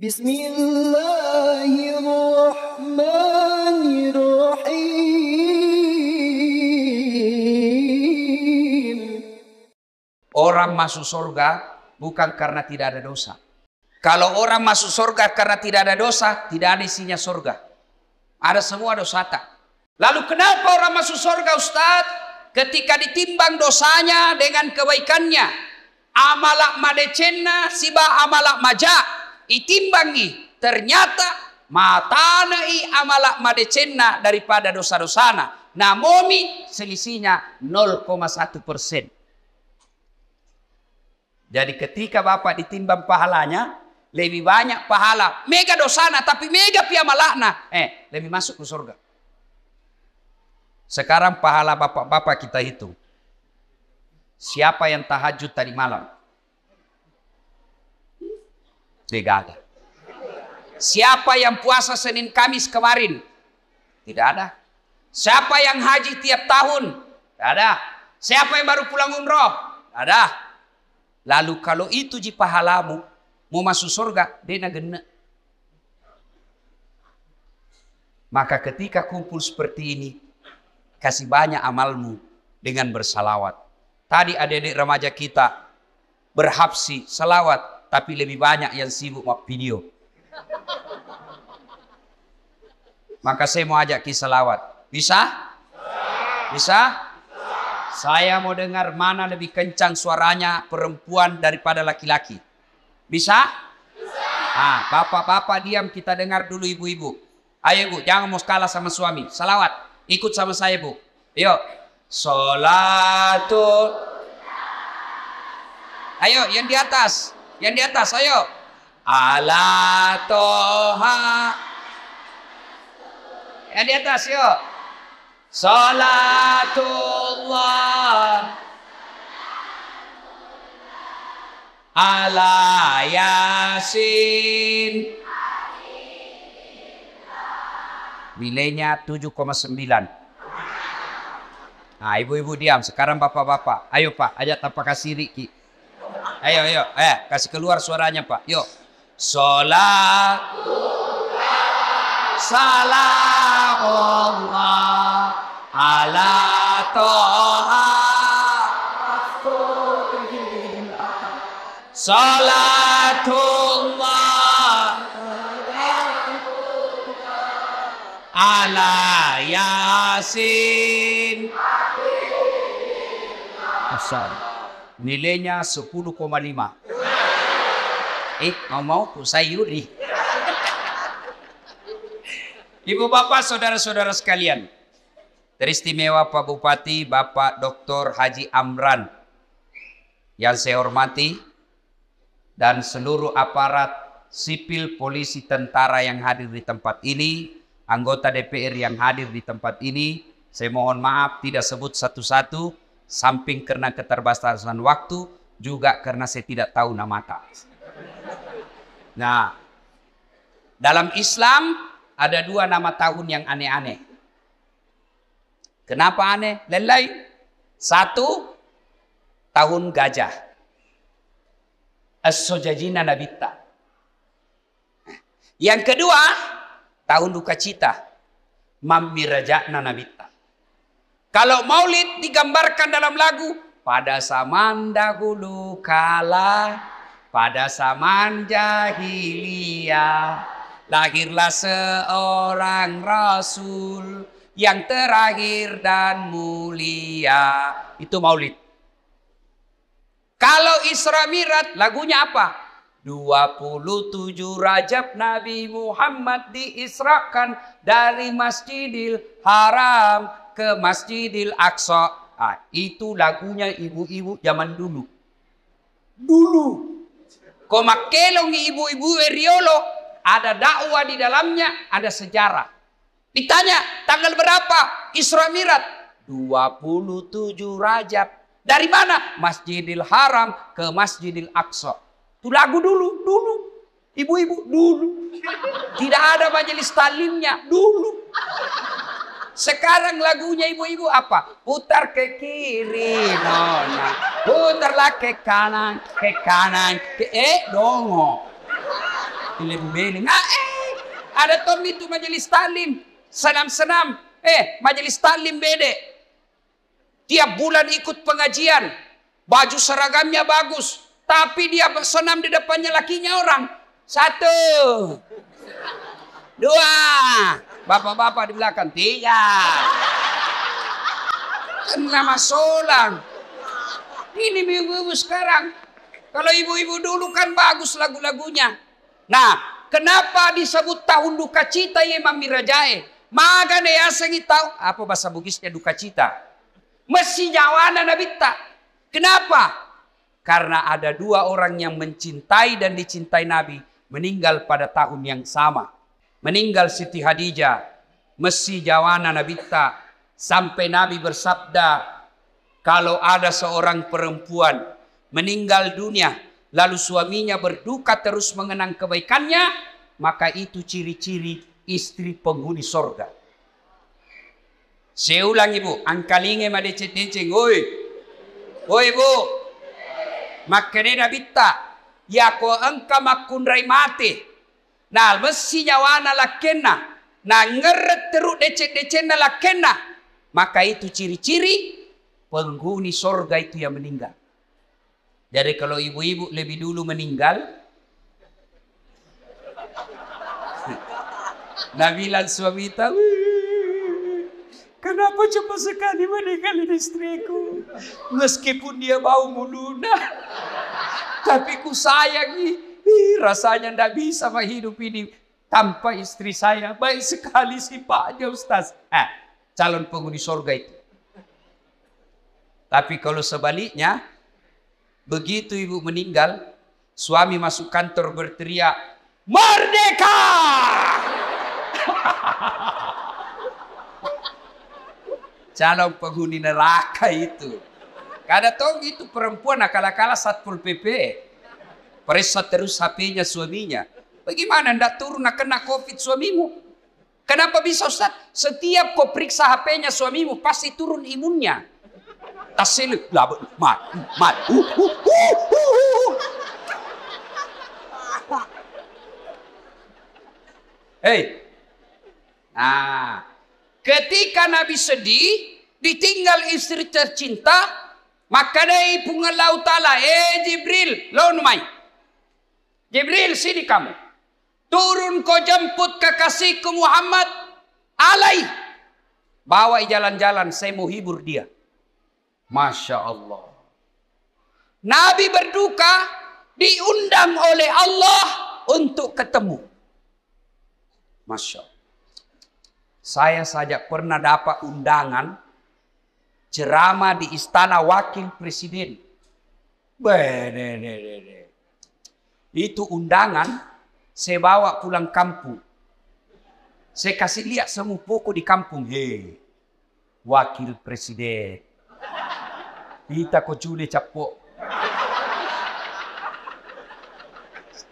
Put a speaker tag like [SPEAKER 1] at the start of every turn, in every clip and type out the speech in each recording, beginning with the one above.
[SPEAKER 1] Bismillahirrahmanirrahim. Orang masuk surga bukan karena tidak ada dosa. Kalau orang masuk surga karena tidak ada dosa, tidak ada isinya surga. Ada semua dosa tak. Lalu kenapa orang masuk surga, Ustaz? Ketika ditimbang dosanya dengan kebaikannya, amalak madecenna siba amalak maja, itimbangi ternyata matanai amalak madecenna daripada dosa-dosana. Namomi selisihnya 0,1%. Jadi ketika Bapak ditimbang pahalanya, lebih banyak pahala. Mega dosana tapi mega pia malakna. Lebih masuk ke surga. Sekarang pahala bapak-bapak kita hitung. Siapa yang tahajud tadi malam? Tidak ada. Siapa yang puasa Senin Kamis kemarin? Tidak ada. Siapa yang haji tiap tahun? Tidak ada. Siapa yang baru pulang umroh? Tidak ada. Lalu kalau itu ji pahalamu, mau masuk surga, dena gena. Maka ketika kumpul seperti ini, kasih banyak amalmu dengan bersalawat. Tadi adik-adik remaja kita berhabsi salawat, tapi lebih banyak yang sibuk sama video. Maka saya mau ajak ki salawat. Bisa? Bisa? Saya mau dengar mana lebih kencang suaranya perempuan daripada laki-laki. Bisa? Bisa. Bapak-bapak diam, kita dengar dulu ibu-ibu. Ayo ibu, jangan mau kalah sama suami. Salawat. Ikut sama saya bu. Yuk. Sholatul. Ayo yang di atas. Yang di atas ayo. Ala toha. Yang di atas yuk. Sholatullah. Ala Yasin. Nilainya 7,9. Nah, ibu-ibu diam. Sekarang bapak-bapak. Ayo Pak, ajak tanpa kasih Riki. Ayo, ayo. Kasih keluar suaranya Pak. Yuk. Sholat. Salamullah. Ala toha. Salatullah. Ala Yasin. Asal. Nilainya 10,5. Mau ku sayuri. Ibu bapak saudara-saudara sekalian, teristimewa Pak Bupati Bapak Dr. Haji Amran yang saya hormati, dan seluruh aparat sipil, polisi, tentara yang hadir di tempat ini, anggota DPR yang hadir di tempat ini, saya mohon maaf tidak sebut satu-satu, samping karena keterbatasan waktu, juga karena saya tidak tahu nama tak. Nah, dalam Islam ada 2 nama tahun yang aneh-aneh. Kenapa aneh? Lain-lain. 1, tahun gajah. As-Sojajina Nabita. Yang kedua, tahun duka cita. Mamiraja'na Nabita. Kalau maulid digambarkan dalam lagu, pada zaman dahulu kala, pada zaman jahiliyah, lahirlah seorang Rasul yang terakhir dan mulia. Itu maulid. Kalau Isra Mi'raj lagunya apa? 27 Rajab Nabi Muhammad diisrakan dari Masjidil Haram ke Masjidil Aqsa. Itu lagunya ibu-ibu zaman dulu. Komakelong ibu-ibu Riolo, ada dakwah di dalamnya, ada sejarah. Ditanya tanggal berapa Isra Mi'raj? 27 Rajab. Dari mana? Masjidil Haram ke Masjidil Aqsa. Itu lagu dulu. Ibu-ibu dulu. Tidak ada majelis talimnya dulu. Sekarang lagunya ibu-ibu apa? Putar ke kiri, nona. Putarlah ke kanan, dongo. Beling-beling. Ada tom itu majelis taklim. Senam-senam. Majelis taklim bede. Tiap bulan ikut pengajian. Baju seragamnya bagus. Tapi dia senam di depannya lakinya orang. 1, 2. Bapak-bapak di belakang. 3. Nama solang. Ini ibu-ibu sekarang. Kalau ibu-ibu dulu kan bagus lagu-lagunya. Nah, kenapa disebut tahun duka cita ya Imam Mirajae? Maga ne asengi tahu apa bahasa Bugisnya duka cita. Mesti jawana nabita. Kenapa? Karena ada 2 orang yang mencintai dan dicintai Nabi meninggal pada tahun yang sama. Meninggal Siti Hadijah. Mesti jawana nabita. Sampai Nabi bersabda, kalau ada seorang perempuan meninggal dunia, lalu suaminya berduka terus mengenang kebaikannya, maka itu ciri-ciri istri penghuni sorga. Saya ulang ibu, angkalinge madecet-deceng, oi ibu, makanya nabita, ya ko angka makundrai mati, nah mesti nyawana lakena, nah ngeret terus decet-decet na lakena, maka itu ciri-ciri penghuni sorga itu yang meninggal. Jadi kalau ibu-ibu lebih dulu meninggal, Nabilan suami tahu, kenapa cepat sekali meninggalin istriku? Meskipun dia bau muluna, tapi ku sayangi. Rasanya tidak bisa hidup ini tanpa istri saya. Baik sekali sifatnya Ustaz. Calon penghuni surga itu. Tapi kalau sebaliknya, begitu ibu meninggal, suami masuk kantor berteriak, "Merdeka!" Calon penghuni neraka itu. Kada tahu itu perempuan akal-akala Satpol PP. Periksa terus HP-nya suaminya. Bagaimana ndak turun kena COVID suamimu? Kenapa bisa Ustaz? Setiap kau periksa HP-nya suamimu pasti turun imunnya. Tasil mat. Hei. Nah, ketika Nabi sedih, ditinggal istri tercinta, maka dari pungalau ta'ala, Jibril, launumai. Jibril, sini kamu. Turun kau jemput kekasihku Muhammad, alai. Bawa jalan-jalan, saya mau hibur dia. Masya Allah. Nabi berduka, diundang oleh Allah untuk ketemu. Masya Allah. Saya saja pernah dapat undangan ceramah di istana wakil presiden. Itu undangan saya bawa pulang kampung. Saya kasih lihat semua pokok di kampung. Hei, wakil presiden. Kita kok jule capok.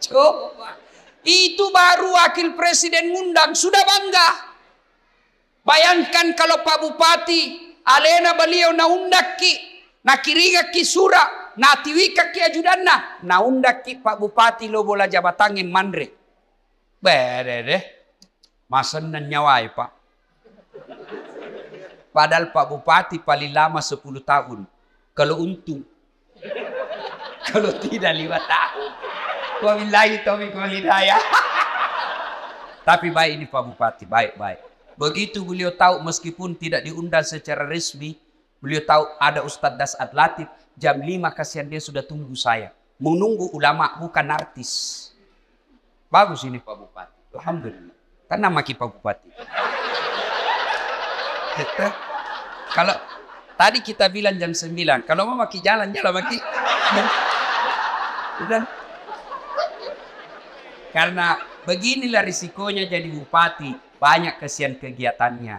[SPEAKER 1] Coba. Itu baru wakil presiden ngundang. Sudah bangga. Bayangkan kalau Pak Bupati, alena beliau naundaki, nakiriga ki sura, natiwika ki ajudanna, naundaki Pak Bupati lo bola jabatangin mandre. Berere, masanan nyawai Pak. Padahal Pak Bupati paling lama 10 tahun. Kalau untung. Kalau tidak 5 tahun. Wabillahi taufiq wal hidayah. Tapi baik ini Pak Bupati, baik-baik. Begitu beliau tahu meskipun tidak diundang secara resmi, beliau tahu ada Ustadz Das'ad Latif, jam 5 kasihan dia sudah tunggu saya. Menunggu ulama bukan artis. Bagus ini Pak Bupati. Alhamdulillah. Kan nama Pak Bupati. Kalau tadi kita bilang jam 9, kalau mau maki jalan-jalan maki. Udah. Karena beginilah risikonya jadi bupati. Banyak kesian kegiatannya.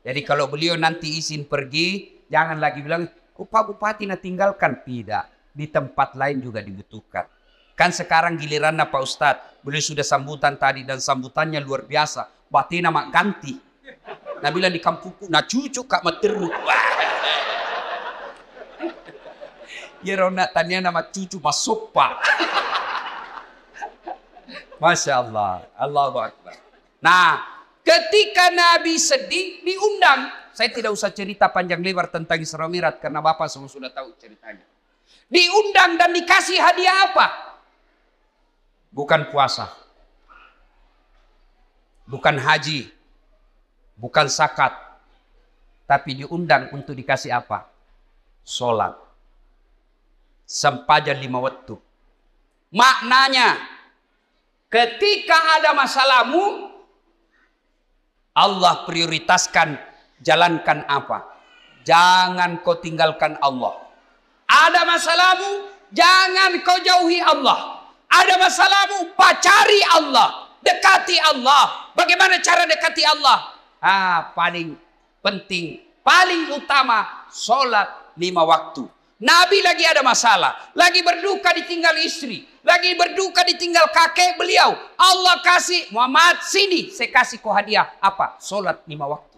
[SPEAKER 1] Jadi kalau beliau nanti izin pergi, jangan lagi bilang, oh Pak Bupati nak tinggalkan. Tidak. Di tempat lain juga dibutuhkan. Kan sekarang giliran Pak Ustadz. Beliau sudah sambutan tadi dan sambutannya luar biasa. Batina mak ganti. Nah bilang di kampungku, nah cucu kak materu. Ya rona tanya nama cucu masopa. Masya Allah. Allahu Akbar. Nah, ketika Nabi sedih, diundang. Saya tidak usah cerita panjang lebar tentang Isra Mi'raj karena Bapak semua sudah tahu ceritanya. Diundang dan dikasih hadiah apa? Bukan puasa. Bukan haji. Bukan zakat. Tapi diundang untuk dikasih apa? Sholat. Sempadan 5 waktu. Maknanya, ketika ada masalahmu, Allah prioritaskan jalankan apa? Jangan kau tinggalkan Allah. Ada masalahmu, jangan kau jauhi Allah. Ada masalahmu, pacari Allah. Dekati Allah. Bagaimana cara dekati Allah? Paling penting, paling utama, sholat 5 waktu. Nabi lagi ada masalah, lagi berduka ditinggal istri, lagi berduka ditinggal kakek beliau. Allah kasih, Muhammad sini, saya kasih kau hadiah. Apa? Sholat 5 waktu.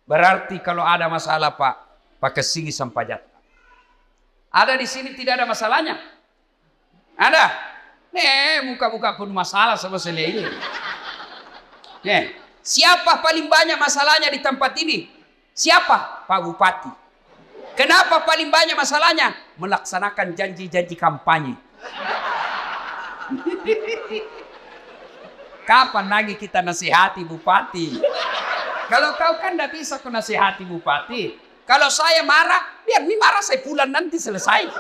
[SPEAKER 1] Berarti kalau ada masalah Pak, pakai sini sampajat. Ada di sini tidak ada masalahnya? Ada? Muka-muka pun masalah sama saya ini. Siapa paling banyak masalahnya di tempat ini? Siapa? Pak Bupati. Kenapa paling banyak masalahnya? Melaksanakan janji-janji kampanye. Kapan lagi kita nasihati Bupati? Kalau kau kan tidak bisa kau nasihati Bupati. Kalau saya marah, biar ini marah saya pulang nanti selesai.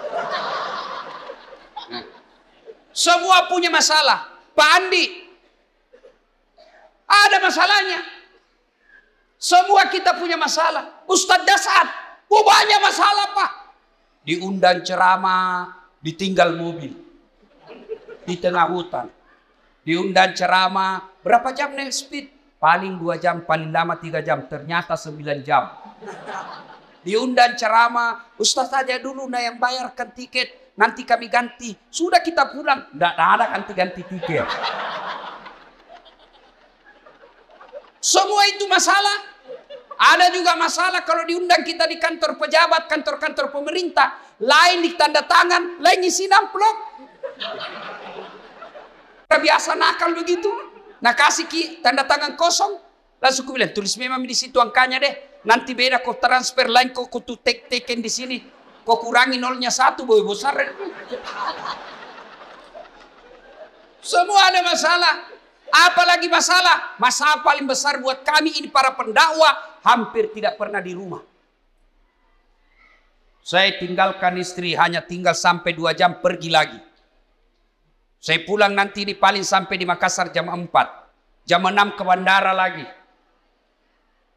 [SPEAKER 1] Semua punya masalah. Pak Andi, ada masalahnya. Semua kita punya masalah. Ustadz Dasar, banyak masalah Pak. Diundang ceramah, ditinggal mobil. Di tengah hutan. Diundang ceramah, berapa jam naik speed? Paling 2 jam, paling lama 3 jam. Ternyata 9 jam. Diundang ceramah, Ustadz saja dulu yang bayarkan tiket. Nanti kami ganti. Sudah kita pulang. Tidak ada ganti-ganti tiket. Semua itu masalah. Ada juga masalah kalau diundang kita di kantor pejabat, kantor-kantor pemerintah. Lain di tanda tangan, lain isi amplop. Biasa nakal begitu. Nah kasih tanda tangan kosong. Langsung aku bilang, tulis memang di situ angkanya deh. Nanti beda kau transfer lain kau tuh teken di sini. Kau kurangi 0-1 boleh besar. Semua ada masalah. Apalagi masalah? Masalah paling besar buat kami ini para pendakwah hampir tidak pernah di rumah. Saya tinggalkan istri hanya tinggal sampai 2 jam pergi lagi. Saya pulang nanti di paling sampai di Makassar jam 4. Jam 6 ke bandara lagi.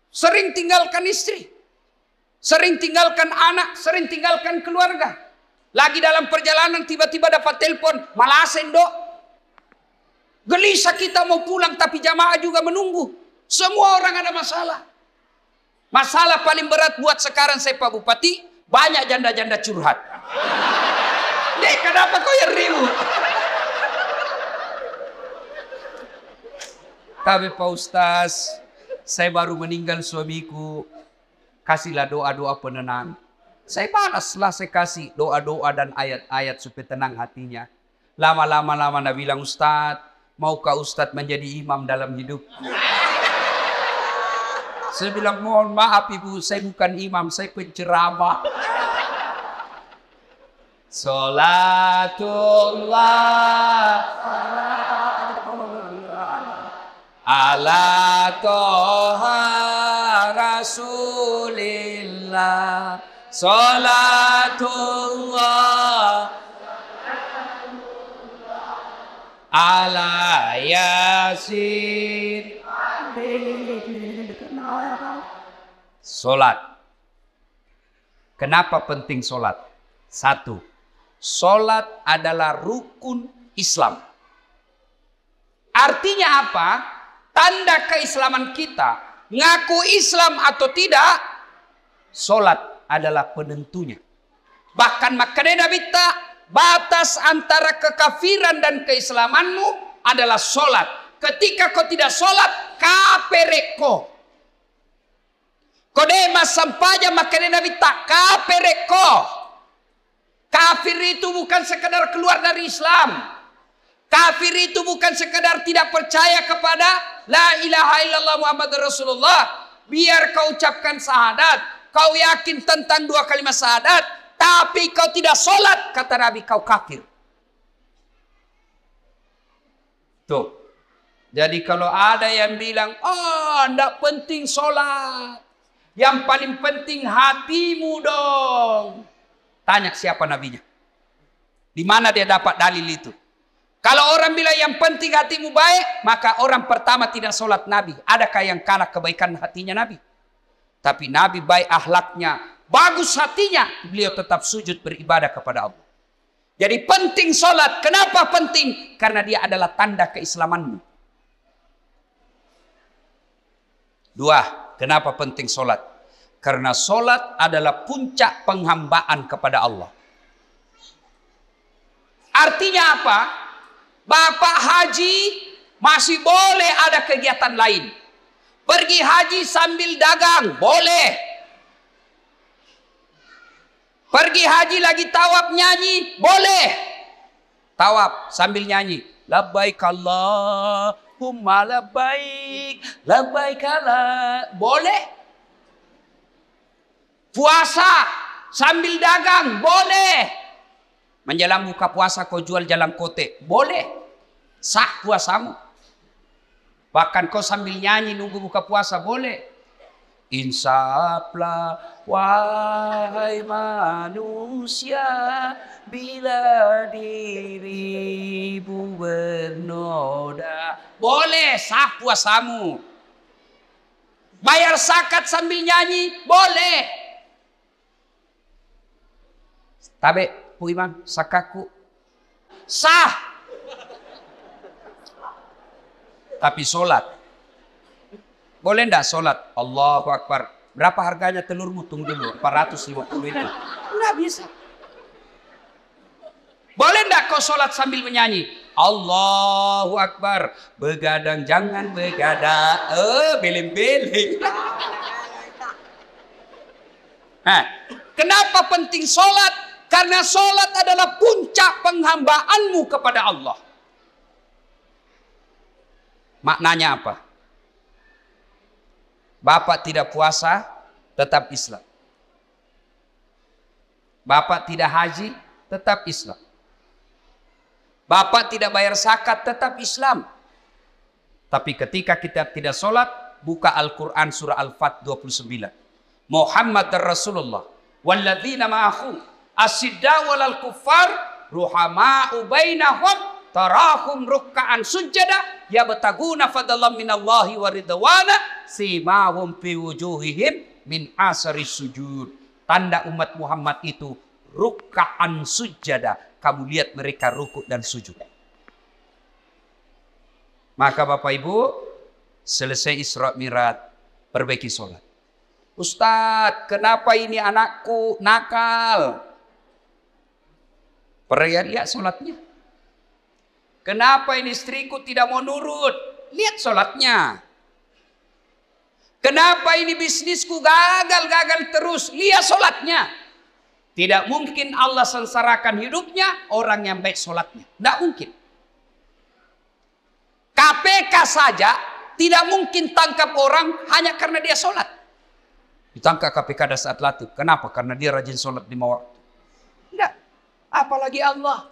[SPEAKER 1] Sering tinggalkan istri. Sering tinggalkan anak, sering tinggalkan keluarga. Lagi dalam perjalanan tiba-tiba dapat telepon, Malasen Dok. Gelisah kita mau pulang tapi jamaah juga menunggu. Semua orang ada masalah. Masalah paling berat buat sekarang saya Pak Bupati, banyak janda-janda curhat. Kenapa kau yang ribut? Tapi Pak Ustaz, saya baru meninggal suamiku. Kasihlah doa-doa penenang. Saya balaslah, saya kasih doa-doa dan ayat-ayat supaya tenang hatinya. Lama-lama Nabi bilang, Ustaz, maukah Ustaz menjadi imam dalam hidup? Saya bilang, mohon maaf Ibu, saya bukan imam, saya penceramah. Salatullah ala toha Rasulillah. Salatullah ala Yasin. Solat. Kenapa penting solat? 1. Solat adalah rukun Islam. Artinya apa? Tanda keislaman kita. Ngaku Islam atau tidak, solat adalah penentunya. Bahkan makanya bita, batas antara kekafiran dan keislamanmu adalah solat. Ketika kau tidak solat, kapereko. Kodema sampaja makanya bita, kapereko. Kafir itu bukan sekedar keluar dari Islam. Kafir itu bukan sekedar tidak percaya kepada la ilaha illallah Muhammad Rasulullah. Biar kau ucapkan syahadat, kau yakin tentang dua kalimat syahadat, tapi kau tidak sholat, kata Nabi, kau kafir. Tuh. Jadi kalau ada yang bilang, oh tidak penting sholat, yang paling penting hatimu dong. Tanya siapa nabinya. Di mana dia dapat dalil itu? Kalau orang bilang yang penting hatimu baik, maka orang pertama tidak sholat Nabi. Adakah yang kalah kebaikan hatinya Nabi? Tapi Nabi baik akhlaknya, bagus hatinya, beliau tetap sujud beribadah kepada Allah. Jadi penting sholat. Kenapa penting? Karena dia adalah tanda keislamanmu. Dua, kenapa penting sholat? Karena sholat adalah puncak penghambaan kepada Allah. Artinya apa? Bapak haji masih boleh ada kegiatan lain. Pergi haji sambil dagang, boleh. Pergi haji lagi tawaf nyanyi, boleh. Tawaf sambil nyanyi. Labbaik Allahumma labbaik, labbaik Allah. Boleh. Puasa sambil dagang, boleh. Menjelang buka puasa kau jual jalan kote, boleh. Sah puasamu. Bahkan kau sambil nyanyi nunggu buka puasa, boleh. Insaflah wahai manusia, bila dirimu bernoda. Boleh, sah puasamu. Bayar zakat sambil nyanyi, boleh. Tabe, Bu Imam, sakaku. Sah. Tapi sholat. Boleh enggak sholat? Allahu Akbar. Berapa harganya telurmu? Tunggu dulu. 450 itu. Enggak bisa. Boleh enggak kau sholat sambil menyanyi? Allahu Akbar. Begadang jangan begadang. Beleng-beleng. Nah, kenapa penting sholat? Karena sholat adalah puncak penghambaanmu kepada Allah. Maknanya apa? Bapak tidak puasa, tetap Islam. Bapak tidak haji, tetap Islam. Bapak tidak bayar zakat, tetap Islam. Tapi ketika kita tidak sholat, buka Al-Quran surah Al-Fat 29. Muhammad Rasulullah. Walladzina ma'ahu asidda walal kuffar ruhama'u bainahum tarahum rukka'an sujada yabtaguna fadlan minallahi wa ridwana simahum fi wujuhihim min asari sujud. Tanda umat Muhammad itu rukka'an sujada. Kamu lihat mereka rukuk dan sujud. Maka Bapak Ibu, selesai Isra Mi'raj, perbaiki sholat. Ustadz, kenapa ini anakku nakal? Lihat sholatnya. Kenapa ini istriku tidak mau nurut? Lihat sholatnya. Kenapa ini bisnisku gagal terus? Lihat sholatnya. Tidak mungkin Allah sengsarakan hidupnya orang yang baik sholatnya. Tidak mungkin. KPK saja tidak mungkin tangkap orang hanya karena dia sholat. Ditangkap KPK pada saat latih. Kenapa? Karena dia rajin sholat 5 waktu. Tidak. Apalagi Allah.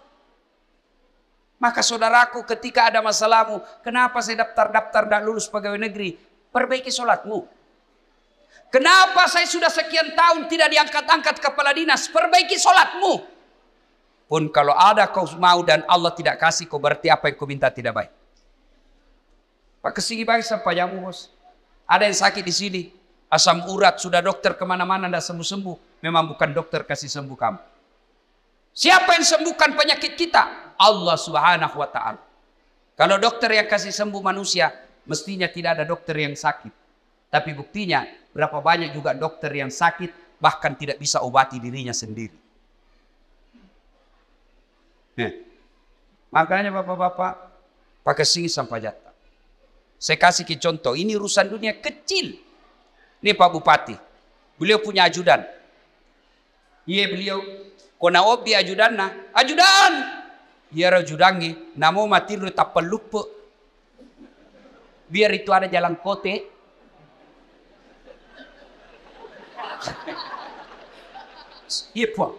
[SPEAKER 1] Maka saudaraku, ketika ada masalahmu, kenapa saya daftar tidak lulus pegawai negeri? Perbaiki sholatmu. Kenapa saya sudah sekian tahun tidak diangkat-angkat kepala dinas? Perbaiki sholatmu. Pun kalau ada kau mau dan Allah tidak kasih, kau berarti apa yang kau minta tidak baik. Pak kesini baik sampai jamu bos. Ada yang sakit di sini, asam urat, sudah dokter kemana-mana tidak sembuh-sembuh. Memang bukan dokter kasih sembuh kamu. Siapa yang sembuhkan penyakit kita? Allah Subhanahu wa ta'ala. Kalau dokter yang kasih sembuh manusia, mestinya tidak ada dokter yang sakit. Tapi buktinya, berapa banyak juga dokter yang sakit, bahkan tidak bisa obati dirinya sendiri. Makanya bapak-bapak, pakai sini sampai jatah. Saya kasih ke contoh, ini urusan dunia kecil. Ini Pak Bupati, beliau punya ajudan. Iya beliau, kona obi ajudan. Iya judangi, namo mati lu tak pelupa. Biar itu ada jalan kote. Iya Pak.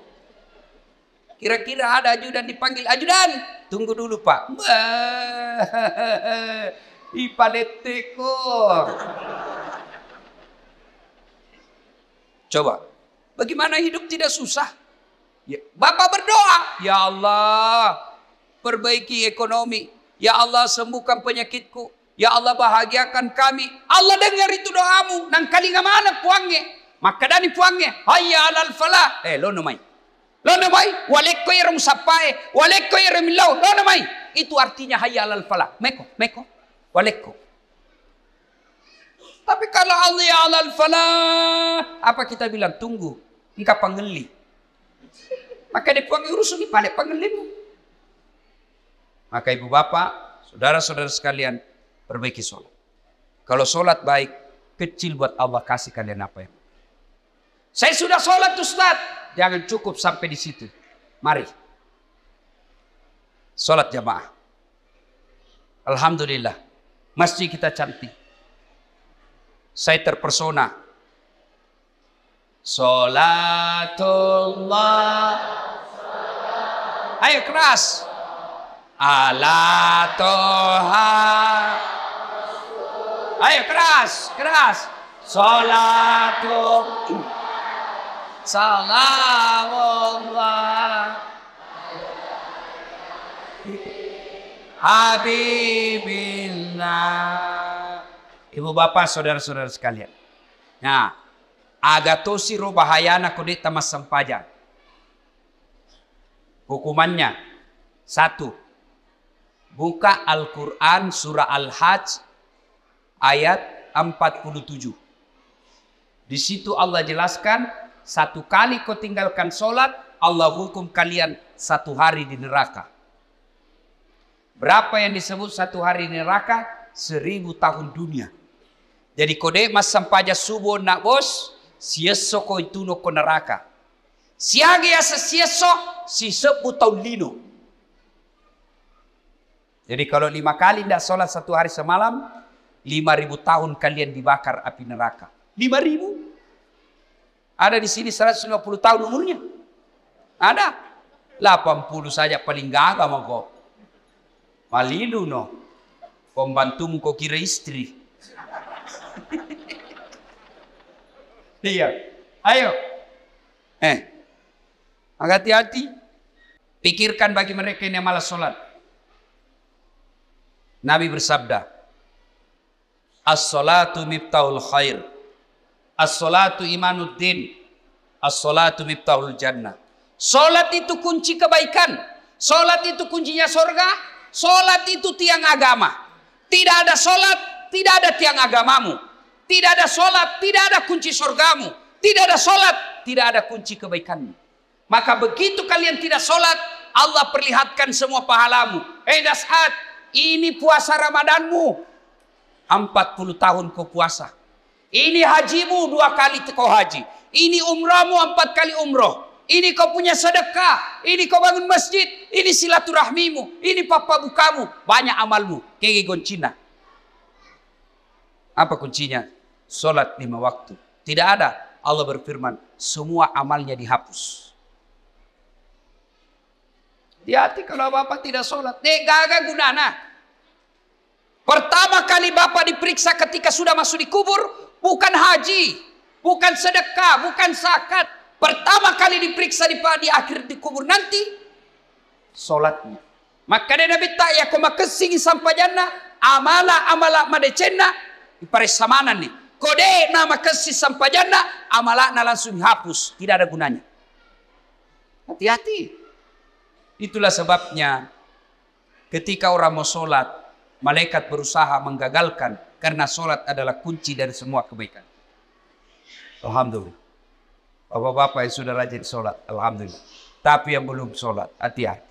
[SPEAKER 1] Kira-kira ada ajudan dipanggil, ajudan, tunggu dulu Pak. Ipadeteko. Coba, bagaimana hidup tidak susah? Ya, Bapak berdoa, ya Allah, perbaiki ekonomi. Ya Allah, sembuhkan penyakitku. Ya Allah, bahagiakan kami. Allah dengar itu doamu. Nang kali mana puangnya? Maka dani puangnya. Hayya alal falah. Lo namai. Lo namai. Walekko irum sapai. Walekko irum lau. Lo namai. Itu artinya hayya alal falah. Meko. Walekko. Tapi kalau Allah ya alal falah, apa kita bilang? Tunggu, engkau pangeli. Maka dipuangi urusan di pada pangelimu. Maka ibu bapak, saudara-saudara sekalian, perbaiki sholat. Kalau sholat baik, kecil buat Allah kasih kalian apa ya? Saya sudah sholat Ustaz, jangan cukup sampai di situ. Mari, sholat jamaah. Alhamdulillah, masjid kita cantik. Saya terpersona. Sholatullah. Ayo keras. Ala toha. Ayo keras. Sholatullah. Salamullah. Habibillah. Ibu bapak, saudara-saudara sekalian. Nah, agatosi ro bahayana kode tamas sampajang. Hukumannya 1. Buka Al-Quran surah Al-Hajj ayat 47. Di situ Allah jelaskan, 1 kali kau tinggalkan sholat, Allah hukum kalian 1 hari di neraka. Berapa yang disebut 1 hari di neraka? 1000 tahun dunia. Jadi kode mas sampaja subuh nak bos, sieso ko itu no ko neraka. Siage asa sieso, si 10 tahun lino. Jadi kalau 5 kali tidak sholat 1 hari semalam, 5000 tahun kalian dibakar api neraka. 5000? Ada di sini 150 tahun umurnya. Ada. 80 saja paling gagah mau kok. Malidu no. Pembantumu kok kira istri. Iya. Ayo. Hati-hati. Pikirkan bagi mereka yang malas sholat. Nabi bersabda, as-salatu miftahul khair. As-salatu imanuddin. As-salatu miftahul jannah. Sholat itu kunci kebaikan. Sholat itu kuncinya surga. Sholat itu tiang agama. Tidak ada sholat, tidak ada tiang agamamu. Tidak ada sholat, tidak ada kunci surgamu. Tidak ada sholat, tidak ada kunci kebaikanmu. Maka begitu kalian tidak sholat, Allah perlihatkan semua pahalamu. Dasat, ini puasa Ramadanmu. 40 tahun kau puasa. Ini hajimu 2 kali kau haji. Ini umrahmu 4 kali umroh. Ini kau punya sedekah. Ini kau bangun masjid. Ini silaturahmimu. Ini papa bukamu. Banyak amalmu. Kege goncina. Apa kuncinya? Sholat 5 waktu. Tidak ada. Allah berfirman, semua amalnya dihapus. Hati-hati kalau bapak tidak sholat. Gagal gunana. Pertama kali bapak diperiksa ketika sudah masuk di kubur, bukan haji, bukan sedekah, bukan zakat. Pertama kali diperiksa di akhir di kubur nanti, sholatnya. Maka dia Nabi tak ya koma kesingi sampai jannah, amala madecena, iparesamanan nih. Kode nama kasih sampai jannah, amalakna langsung dihapus, tidak ada gunanya. Hati-hati. Itulah sebabnya ketika orang mau sholat, malaikat berusaha menggagalkan karena sholat adalah kunci dari semua kebaikan. Alhamdulillah. Bapak-bapak yang sudah rajin sholat, alhamdulillah. Tapi yang belum sholat, hati-hati.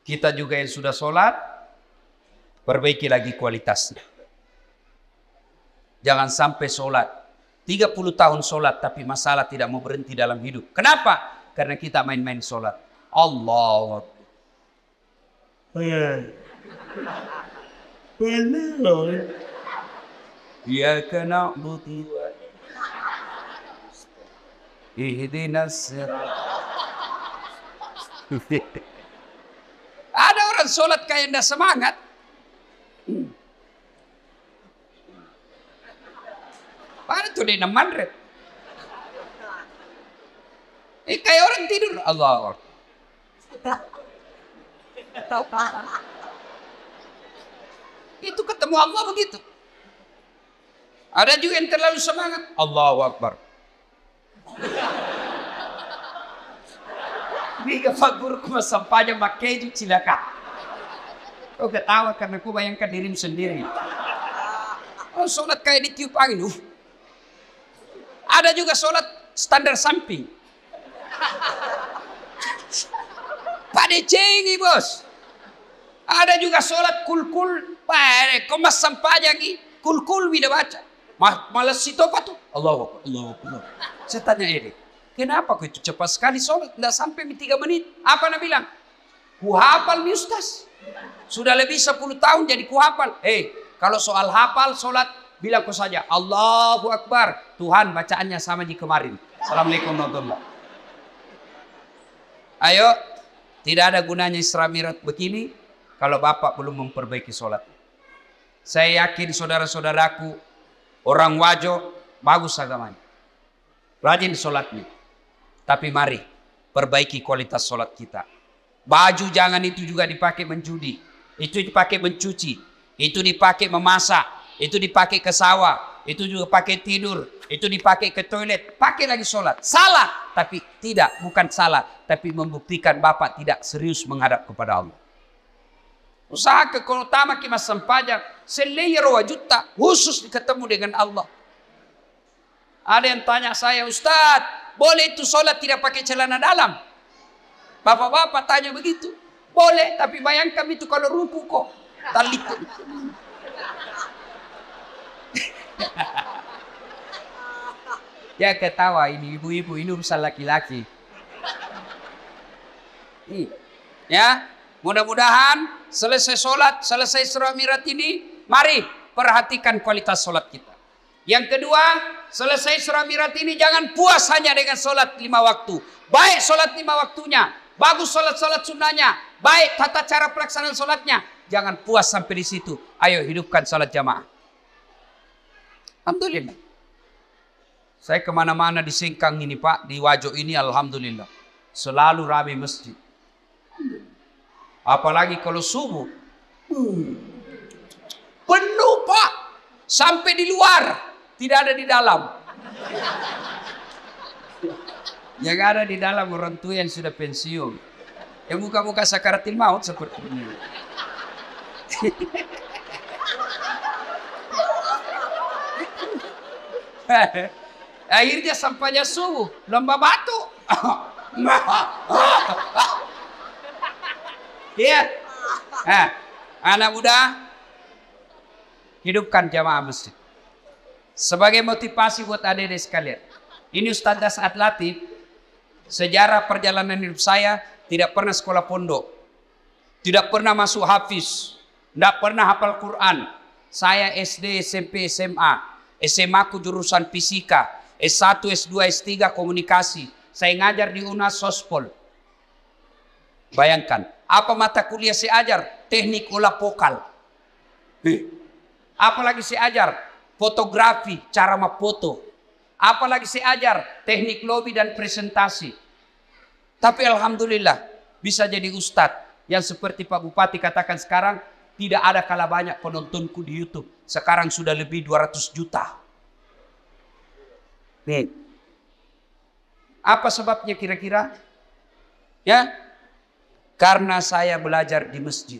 [SPEAKER 1] Kita juga yang sudah sholat, perbaiki lagi kualitasnya. Jangan sampai sholat 30 tahun sholat tapi masalah tidak mau berhenti dalam hidup. Kenapa? Karena kita main-main sholat. Allah. Iyyaka na'budu wa ihdinas sirat. Ada orang sholat kayak ndak semangat. Padahal tuh dia mandret. Kayak orang tidur. Allah. Itu ketemu Allah begitu. Ada juga yang terlalu semangat. Allahu Akbar. Biga fagur kuma sampahnya makai ju cilaka. Kau ketawa karena kau bayangkan dirimu sendiri. Oh, sholat kayak ditiup angin. Ada juga sholat standar samping. Pada cengi bos. Ada juga sholat kul-kul. Kau mas sampahnya lagi. Kul-kul bila baca. Malas itu apa tuh? Allah. Saya tanya ini. Kenapa kau itu cepat sekali sholat? Tidak sampai 3 menit. Apa nak bilang? Ku hafal nih Ustaz. Sudah lebih 10 tahun jadi ku hafal. Kalau soal hafal sholat, bilang kau saja. Allahu Akbar. Tuhan bacaannya sama di kemarin. Assalamualaikum warahmatullahi wabarakatuh. Ayo. Tidak ada gunanya Isra Mi'raj begini. Kalau Bapak belum memperbaiki sholat. Saya yakin saudara-saudaraku. Orang Wajo. Bagus agamanya. Rajin sholatnya. Tapi mari perbaiki kualitas sholat kita. Baju jangan itu juga dipakai menjudi. Itu dipakai mencuci. Itu dipakai memasak. Itu dipakai ke sawah. Itu juga pakai tidur. Itu dipakai ke toilet. Pakai lagi sholat. Salah. Tapi tidak. Bukan salah. Tapi membuktikan Bapak tidak serius menghadap kepada Allah. Usaha keutama kita sampajak. Selayar wajuta. Khusus ketemu dengan Allah. Ada yang tanya saya, Ustadz. Boleh itu sholat tidak pakai celana dalam? Bapak-bapak tanya begitu. Boleh, tapi bayangkan itu kalau ruku kok. Talit. Ya ketawa ini ibu-ibu, ini urusan laki-laki. Ya, mudah-mudahan selesai sholat, selesai Isra Mi'raj ini, mari perhatikan kualitas sholat kita. Yang kedua, selesai Isra Mi'raj ini jangan puas hanya dengan sholat 5 waktu. Baik sholat 5 waktunya. Bagus sholat-sholat sunnahnya. Baik tata cara pelaksanaan sholatnya. Jangan puas sampai di situ. Ayo hidupkan sholat jamaah. Alhamdulillah. Saya kemana-mana di Singkang ini Pak. Di Wajo ini Alhamdulillah. Selalu ramai masjid. Apalagi kalau subuh. Penuh Pak. Sampai di luar. Tidak ada di dalam. Yang ada di dalam orang tua yang sudah pensiun. Yang muka-muka sakaratil maut seperti ini. Akhirnya sampainya subuh. Lomba batu. Iya. Anak muda. Hidupkan jamaah masjid. Sebagai motivasi buat adik-adik sekalian. Ini Ustaz Dasat Latif. Sejarah perjalanan hidup saya. Tidak pernah sekolah pondok. Tidak pernah masuk hafiz. Tidak pernah hafal Quran. Saya SD, SMP, SMA. SMA ku jurusan fisika. S1, S2, S3 komunikasi. Saya ngajar di UNAS Sospol. Bayangkan. Apa mata kuliah saya ajar? Teknik olah vokal. Apalagi saya ajar? Fotografi, cara memfoto. Apalagi saya ajar? Teknik lobby dan presentasi. Tapi Alhamdulillah bisa jadi ustadz. Yang seperti Pak Bupati katakan sekarang, tidak ada kalah banyak penontonku di YouTube. Sekarang sudah lebih 200 juta. Nih. Apa sebabnya kira-kira? Ya, karena saya belajar di masjid.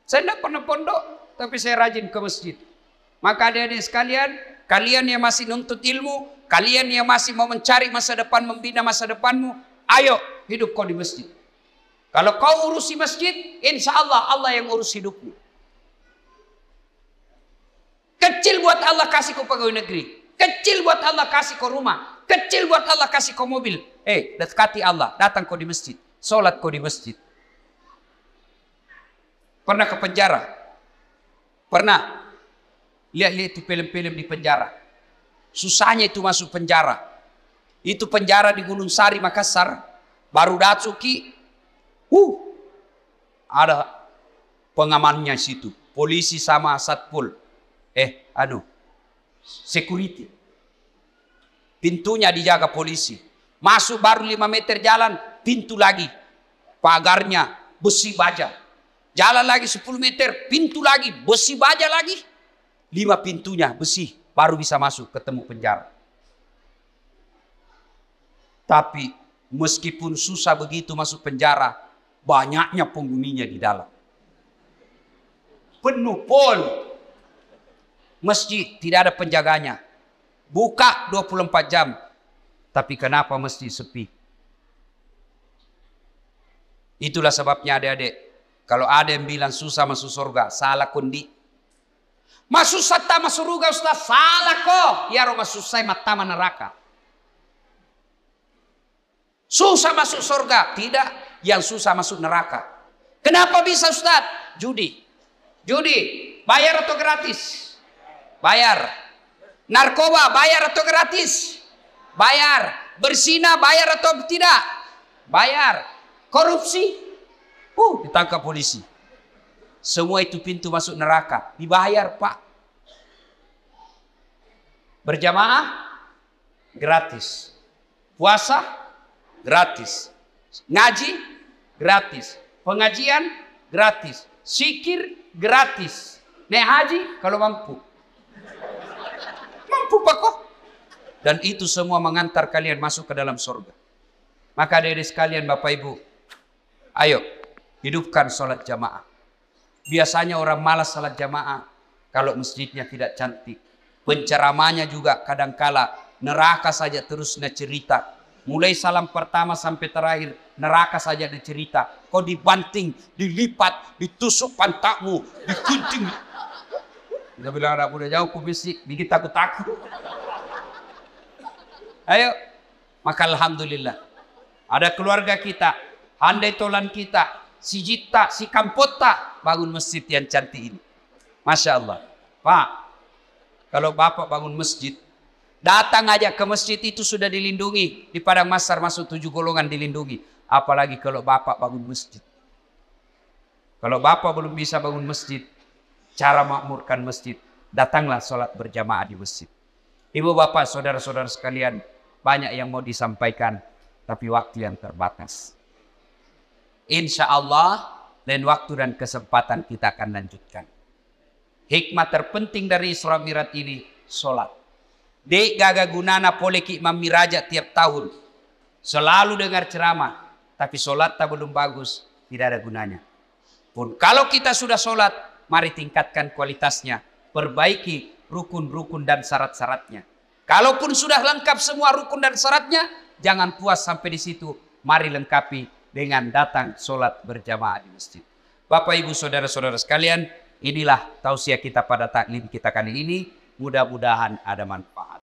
[SPEAKER 1] Saya tidak pernah pondok, tapi saya rajin ke masjid. Maka adik-adik sekalian, kalian yang masih nuntut ilmu, kalian yang masih mau mencari masa depan, membina masa depanmu, ayo hidup kau di masjid. Kalau kau urusi masjid, insya Allah Allah yang urus hidupmu. Kecil buat Allah kasih kau pegawai negeri. Kecil buat Allah kasih kau rumah. Kecil buat Allah kasih kau mobil. dekati Allah, datang kau di masjid, sholat kau di masjid. Pernah ke penjara? Pernah? Lihat-lihat itu film-film di penjara. Susahnya itu masuk penjara. Itu penjara di Gunung Sari, Makassar. Baru Datsuki. Ada pengamannya situ. Polisi sama satpol. Security. Pintunya dijaga polisi. Masuk baru 5 meter jalan, pintu lagi. Pagarnya besi baja. Jalan lagi 10 meter, pintu lagi, besi baja lagi. 5 pintunya besi, baru bisa masuk ketemu penjara. Tapi meskipun susah begitu masuk penjara, banyaknya penghuninya di dalam. Penuh pol. Masjid tidak ada penjaganya. Buka 24 jam. Tapi kenapa mesti sepi? Itulah sebabnya adik-adik, kalau ada yang bilang susah masuk surga, salah kondi. Masuk sata masuk surga Ustaz, salah kok. Ya roh masuk saya mata neraka. Susah masuk surga, tidak. Yang susah masuk neraka. Kenapa bisa Ustaz? Judi. Bayar atau gratis? Bayar. Narkoba bayar atau gratis? Bayar. Berzina bayar atau tidak? Bayar. Korupsi? Ditangkap polisi. Semua itu pintu masuk neraka. Dibayar Pak. Berjamaah? Gratis. Puasa? Gratis. Ngaji? Gratis. Pengajian? Gratis. Zikir? Gratis. Naik haji? Kalau mampu. Mampu Pak kok. Dan itu semua mengantar kalian masuk ke dalam surga. Maka adik-adik sekalian, Bapak Ibu, ayo hidupkan sholat jamaah. Biasanya orang malas sholat jamaah kalau masjidnya tidak cantik. Penceramanya juga kadangkala neraka saja terus cerita. Mulai salam pertama sampai terakhir neraka saja cerita. Kau dibanting, dilipat, ditusuk pantatmu, digunting. Kita bilang anak muda jauh kubisik, bikin takut-takut. Ayo, maka alhamdulillah ada keluarga kita, handai tolan kita, si Jita, si Kampota bangun masjid yang cantik ini. Masya Allah. Pak, kalau Bapak bangun masjid, datang aja ke masjid itu sudah dilindungi. Di Padang Masar masuk 7 golongan dilindungi. Apalagi kalau Bapak bangun masjid. Kalau Bapak belum bisa bangun masjid, cara makmurkan masjid, datanglah sholat berjamaah di masjid. Ibu bapak, saudara-saudara sekalian, banyak yang mau disampaikan, tapi waktu yang terbatas. Insya Allah, lain waktu dan kesempatan kita akan lanjutkan. Hikmah terpenting dari Isra Mi'raj ini, sholat. Dek gaga gunana poleki Imam Miraja tiap tahun. Selalu dengar ceramah, tapi sholat tak belum bagus, tidak ada gunanya. Pun kalau kita sudah sholat, mari tingkatkan kualitasnya, perbaiki rukun-rukun dan syarat-syaratnya. Kalaupun sudah lengkap semua rukun dan syaratnya, jangan puas sampai di situ. Mari lengkapi dengan datang sholat berjamaah di masjid. Bapak, Ibu, saudara-saudara sekalian, inilah tausiah kita pada taklim kita kali ini. Mudah-mudahan ada manfaat.